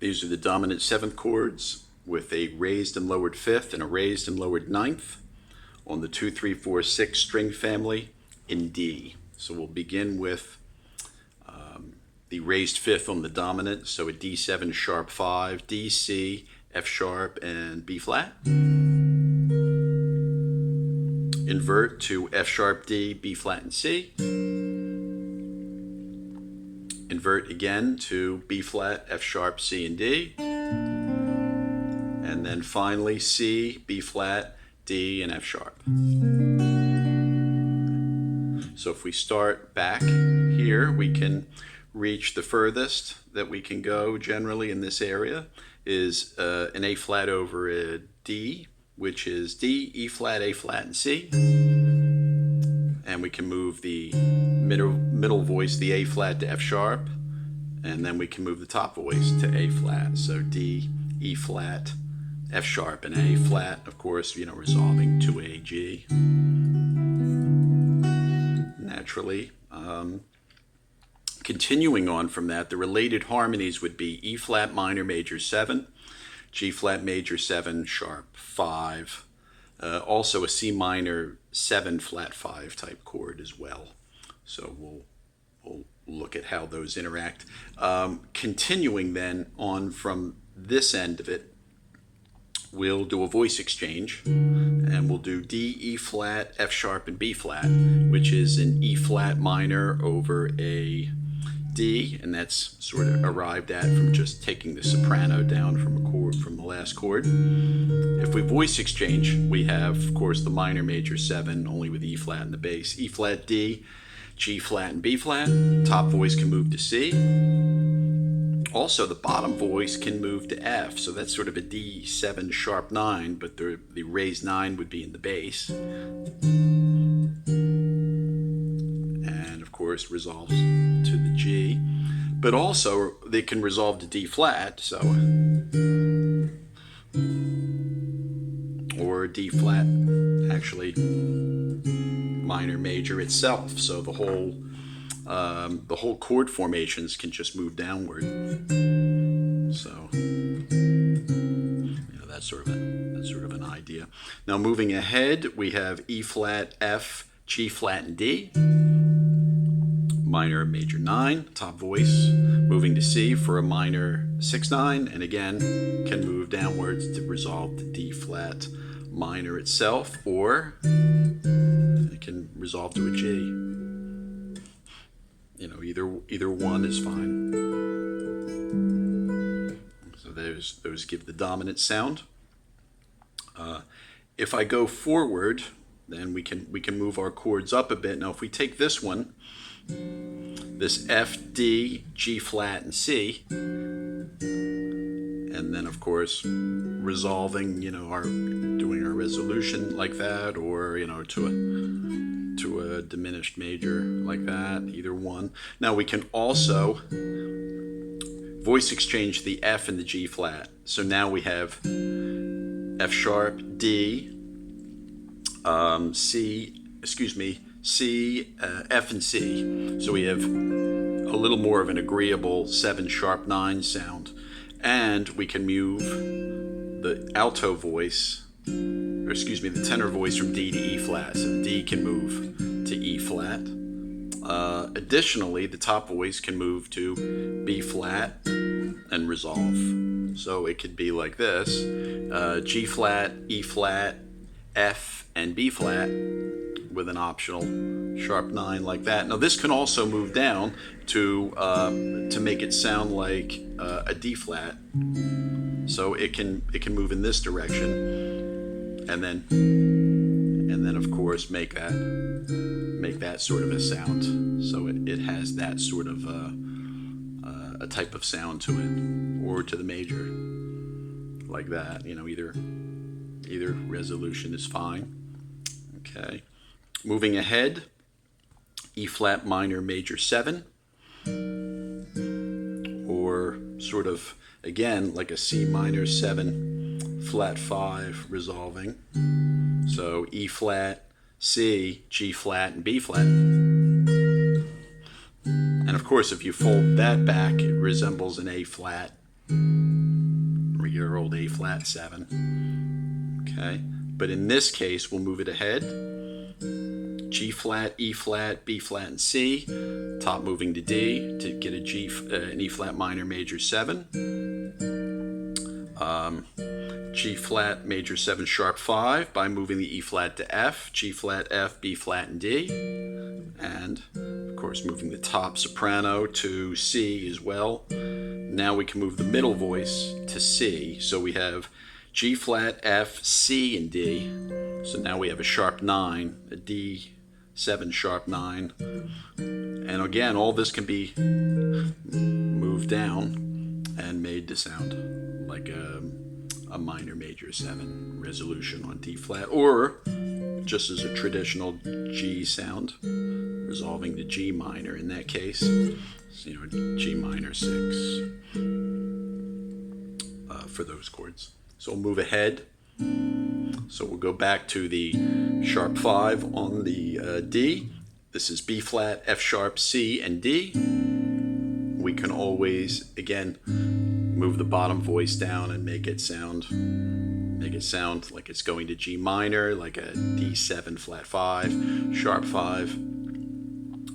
These are the dominant 7th chords with a raised and lowered 5th and a raised and lowered 9th on the 2, 3, 4, 6 string family in D. So we'll begin with the raised 5th on the dominant, so a D7 sharp 5, D, C, F sharp, and B flat. Invert to F sharp, D, B flat, and C. Invert again to B flat, F sharp, C, and D. And then finally C, B flat, D, and F sharp. So if we start back here, we can reach the furthest that we can go generally in this area is an A flat over a D, which is D, E flat, A flat, and C. And we can move the middle voice, the A flat, to F sharp, and then we can move the top voice to A flat. So D, E flat, F sharp, and A flat, of course, resolving to a G naturally. Continuing on from that, the related harmonies would be E flat minor major 7, G flat major 7 sharp 5, also a C minor 7 flat 5 type chord as well. So we'll look at how those interact. Continuing then on from this end of it, we'll do a voice exchange, and we'll do D, E flat, F sharp, and B flat, which is an E flat minor over a D, and that's sort of arrived at from just taking the soprano down from a chord from the last chord. If we voice exchange, we have, of course, the minor major 7, only with E flat in the bass. E flat, D, G flat, and B flat. Top voice can move to C. Also, the bottom voice can move to F, so that's sort of a D7 sharp 9, but the raised 9 would be in the bass. And of course, resolves to the G. But also, they can resolve to D flat, so. Or D flat, actually, minor major itself. So the whole chord formations can just move downward. So that's sort of an idea. Now moving ahead, we have E flat, F, G flat, and D. Minor major 9, top voice, moving to C for a minor 6/9, and again can move downwards to resolve to D flat minor itself, or it can resolve to a G. Either one is fine. So those give the dominant sound. If I go forward, then we can move our chords up a bit. Now if we take this one, this F, D, G flat, and C, and then of course resolving, doing our resolution like that, or to a diminished major like that, either one. Now we can also voice exchange the F and the G flat. So now we have F sharp, D, C, F, and C. So we have a little more of an agreeable 7 sharp 9 sound. And we can move the alto voice, the tenor voice from D to E flat. So the D can move to E flat. Additionally, the top voice can move to B flat and resolve. So it could be like this, G flat, E flat, F, and B flat with an optional sharp 9 like that. Now this can also move down to make it sound like a D flat. So it can move in this direction, and then of course make that sort of a sound. So it has that sort of a type of sound to it, or to the major like that. Either resolution is fine. Okay. Moving ahead, E flat minor major 7, or sort of again like a C minor 7 flat 5 resolving. So E flat, C, G flat, and B flat. And of course, if you fold that back, it resembles an A flat regular old A flat 7. Okay, but in this case we'll move it ahead. G flat, E flat, B flat, and C. Top moving to D to get an E flat minor major 7. G flat major 7 sharp 5 by moving the E flat to F, G flat, F, B flat, and D. And of course moving the top soprano to C as well. Now we can move the middle voice to C. So we have G flat, F, C, and D. So now we have a sharp 9, a D7 sharp 9. And again, all this can be moved down and made to sound like a minor major 7 resolution on D flat, or just as a traditional G sound, resolving to G minor in that case. So, G minor 6 for those chords. So we'll move ahead. So we'll go back to the sharp 5 on the D. This is B flat, F sharp, C, and D. We can always, again, move the bottom voice down and make it sound like it's going to G minor, like a D7 flat 5, sharp 5.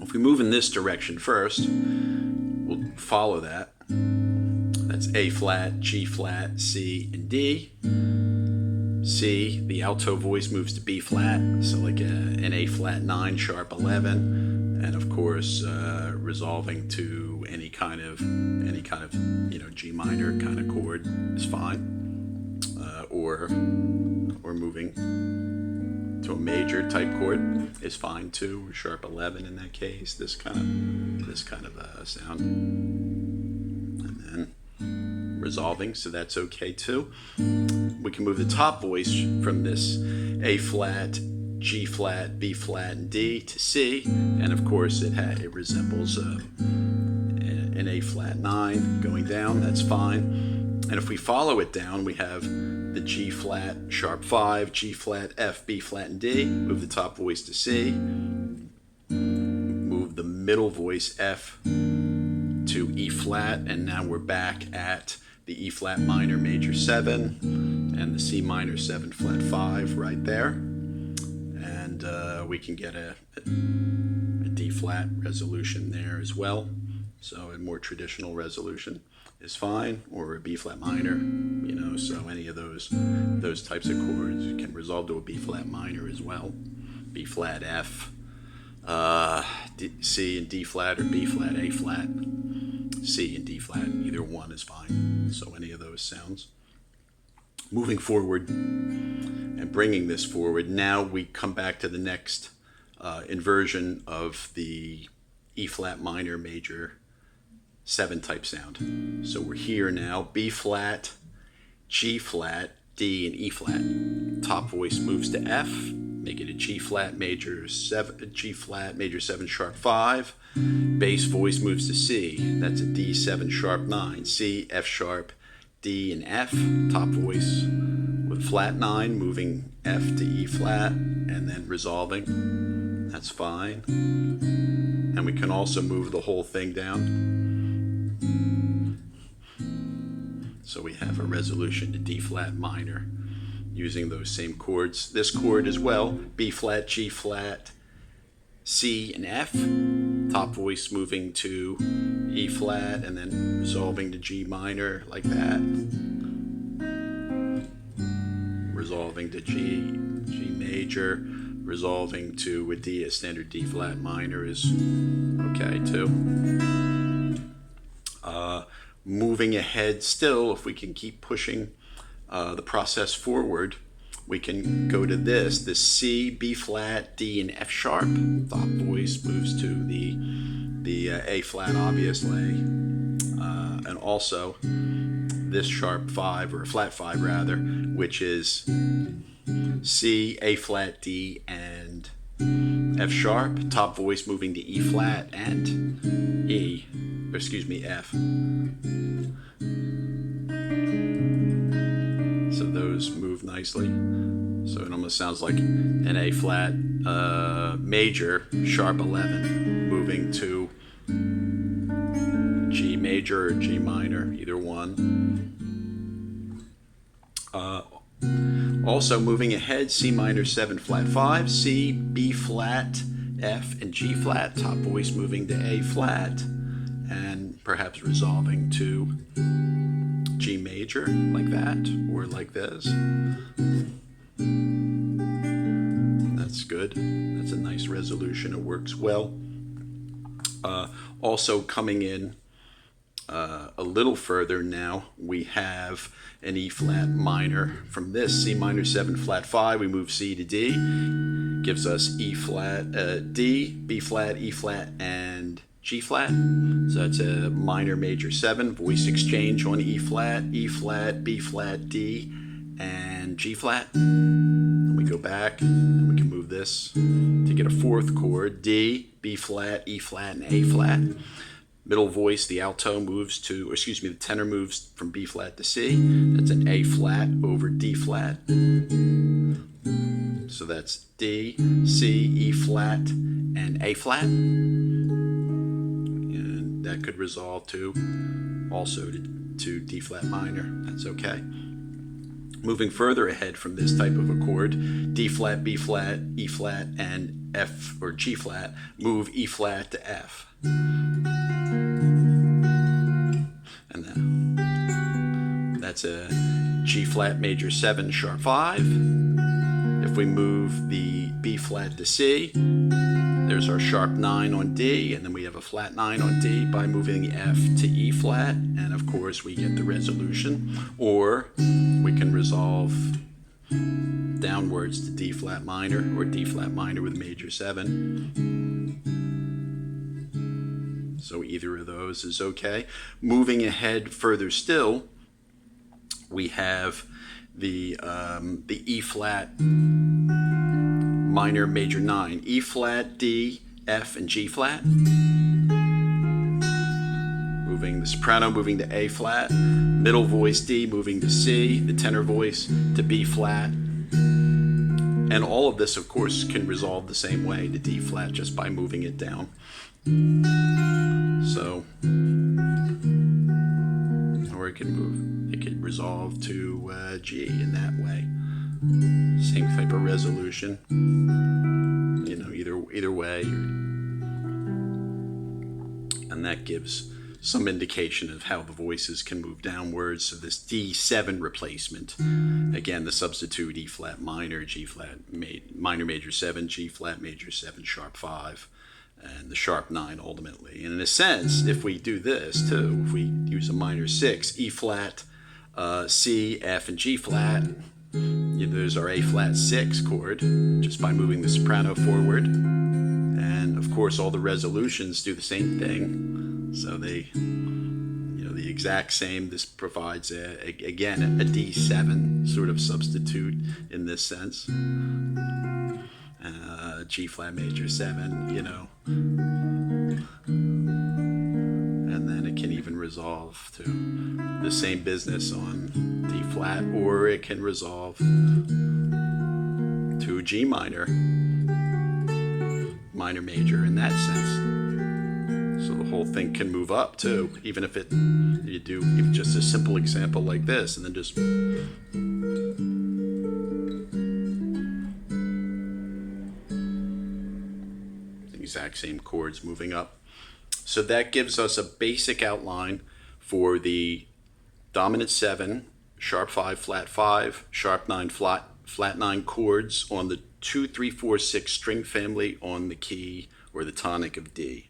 If we move in this direction first, we'll follow that. That's A flat, G flat, C, and D. C, the alto voice moves to B flat, so like an A flat 9 sharp 11, and of course resolving to any kind of G minor kind of chord is fine, or moving to a major type chord is fine too, or sharp 11 in that case. This kind of sound, and then resolving, so that's okay too. We can move the top voice from this A flat, G flat, B flat, and D to C, and of course it resembles an A flat 9 going down. That's fine. And if we follow it down, we have the G flat, sharp 5, G flat, F, B flat, and D. Move the top voice to C. Move the middle voice F to E flat, and now we're back at the E flat minor major 7 and the C minor 7 flat 5 right there. And we can get a D flat resolution there as well. So a more traditional resolution is fine, or a B flat minor, so any of those types of chords can resolve to a B flat minor as well. B flat F, C and D flat, or B flat A flat, C and D flat, either one is fine. So any of those sounds. Moving forward and bringing this forward, now we come back to the next inversion of the E flat minor major 7 type sound. So we're here now, B flat, G flat, D, and E flat. Top voice moves to F, make it a G flat major 7, G flat major 7 sharp 5. Bass voice moves to C, that's a D7 sharp 9. C, F sharp, D, and F. Top voice with flat 9 moving F to E flat and then resolving. That's fine. And we can also move the whole thing down. So we have a resolution to D flat minor using those same chords. This chord as well, B flat, G flat, C, and F. Top voice moving to E flat and then resolving to G minor like that. Resolving to G major, resolving to a D, a standard D flat minor is okay too. Moving ahead still, if we can keep pushing the process forward, we can go to this C, B flat, D, and F sharp. Top voice moves to the A flat, obviously, and also this sharp 5, or flat 5 rather, which is C, A flat, D, and F sharp. Top voice moving to E flat and F. So those move nicely. So it almost sounds like an A flat major sharp 11 moving to G major major or G minor, either one. Also moving ahead, C minor 7 flat 5, C, B flat, F, and G flat. Top voice moving to A flat, and perhaps resolving to G major like that, or like this. That's good. That's a nice resolution. It works well. Also coming in a little further now, we have an E flat minor. From this C minor 7 flat 5, we move C to D, gives us E flat, D, B flat, E flat, and G flat. So that's a minor major 7, voice exchange on E flat, B flat, D, and G flat. And we go back and we can move this to get a fourth chord, D, B flat, E flat, and A flat. Middle voice, the alto moves to, or excuse me, the tenor moves from B flat to C. That's an A flat over D flat. So that's D, C, E flat, and A flat. And that could resolve to also to D flat minor. That's okay. Moving further ahead from this type of a chord, D flat, B flat, E flat, and F or G flat, move E flat to F. And then that's a G flat major 7 sharp 5. If we move the B flat to C, there's our sharp 9 on D, and then we have a flat 9 on D by moving the F to E flat, and of course we get the resolution. Or we can resolve downwards to D flat minor, or D flat minor with major 7. So either of those is okay. Moving ahead further still, we have the E flat minor major 9, E flat, D, F, and G flat. Moving the soprano moving to A flat, middle voice D moving to C, the tenor voice to B flat. And all of this, of course, can resolve the same way to D flat just by moving it down. So, or it could resolve to G in that way. Same type of resolution, you know, either way, and that gives some indication of how the voices can move downwards. So this D7 replacement, again, the substitute E flat minor, G flat minor major 7, G flat major 7 sharp 5, and the sharp 9 ultimately. And in a sense, if we do this too, if we use a minor 6, E flat, C, F, and G flat, there's our A flat 6 chord just by moving the soprano forward. And of course all the resolutions do the same thing, so they, the exact same. This provides again a D7 sort of substitute in this sense. G flat major 7, and then it can even resolve to the same business on D flat, or it can resolve to G minor major in that sense. So the whole thing can move up too, even if you do just a simple example like this, and then just the exact same chords moving up. So that gives us a basic outline for the dominant 7, sharp 5, flat 5, sharp 9, flat 9 chords on the 2, 3, 4, 6 string family on the key or the tonic of D.